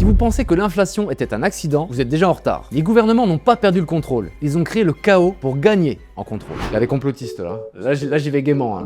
vous pensez que l'inflation était un accident, vous êtes déjà en retard. Les gouvernements n'ont pas perdu le contrôle. Ils ont créé le chaos pour gagner en contrôle. Il y a des complotistes là. Là j'y vais gaiement. Hein.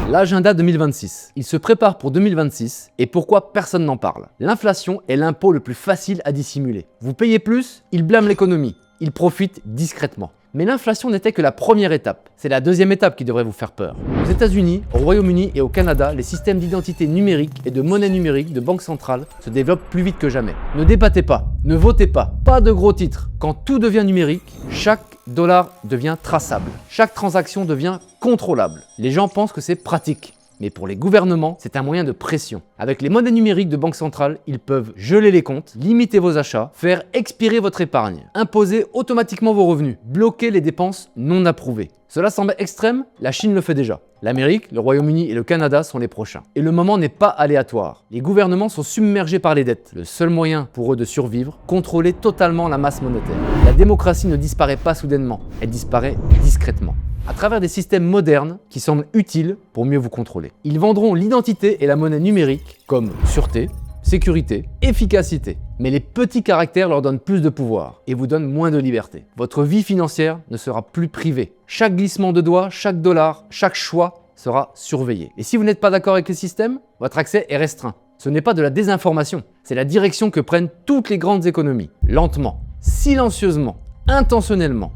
L'agenda 2026. Il se prépare pour 2026 et pourquoi personne n'en parle? L'inflation est l'impôt le plus facile à dissimuler. Vous payez plus, il blâme l'économie. Il profite discrètement. Mais l'inflation n'était que la première étape. C'est la deuxième étape qui devrait vous faire peur. Aux États-Unis, au Royaume-Uni et au Canada, les systèmes d'identité numérique et de monnaie numérique de banque centrale se développent plus vite que jamais. Ne débattez pas, ne votez pas de gros titres. Quand tout devient numérique, chaque dollar devient traçable. Chaque transaction devient contrôlable. Les gens pensent que c'est pratique. Mais pour les gouvernements, c'est un moyen de pression. Avec les monnaies numériques de banque centrale, ils peuvent geler les comptes, limiter vos achats, faire expirer votre épargne, imposer automatiquement vos revenus, bloquer les dépenses non approuvées. Cela semble extrême, la Chine le fait déjà. L'Amérique, le Royaume-Uni et le Canada sont les prochains. Et le moment n'est pas aléatoire. Les gouvernements sont submergés par les dettes. Le seul moyen pour eux de survivre, contrôler totalement la masse monétaire. La démocratie ne disparaît pas soudainement, elle disparaît discrètement. À travers des systèmes modernes qui semblent utiles pour mieux vous contrôler. Ils vendront l'identité et la monnaie numérique comme sûreté, sécurité, efficacité. Mais les petits caractères leur donnent plus de pouvoir et vous donnent moins de liberté. Votre vie financière ne sera plus privée. Chaque glissement de doigt, chaque dollar, chaque choix sera surveillé. Et si vous n'êtes pas d'accord avec les systèmes, votre accès est restreint. Ce n'est pas de la désinformation, c'est la direction que prennent toutes les grandes économies. Lentement, silencieusement, intentionnellement.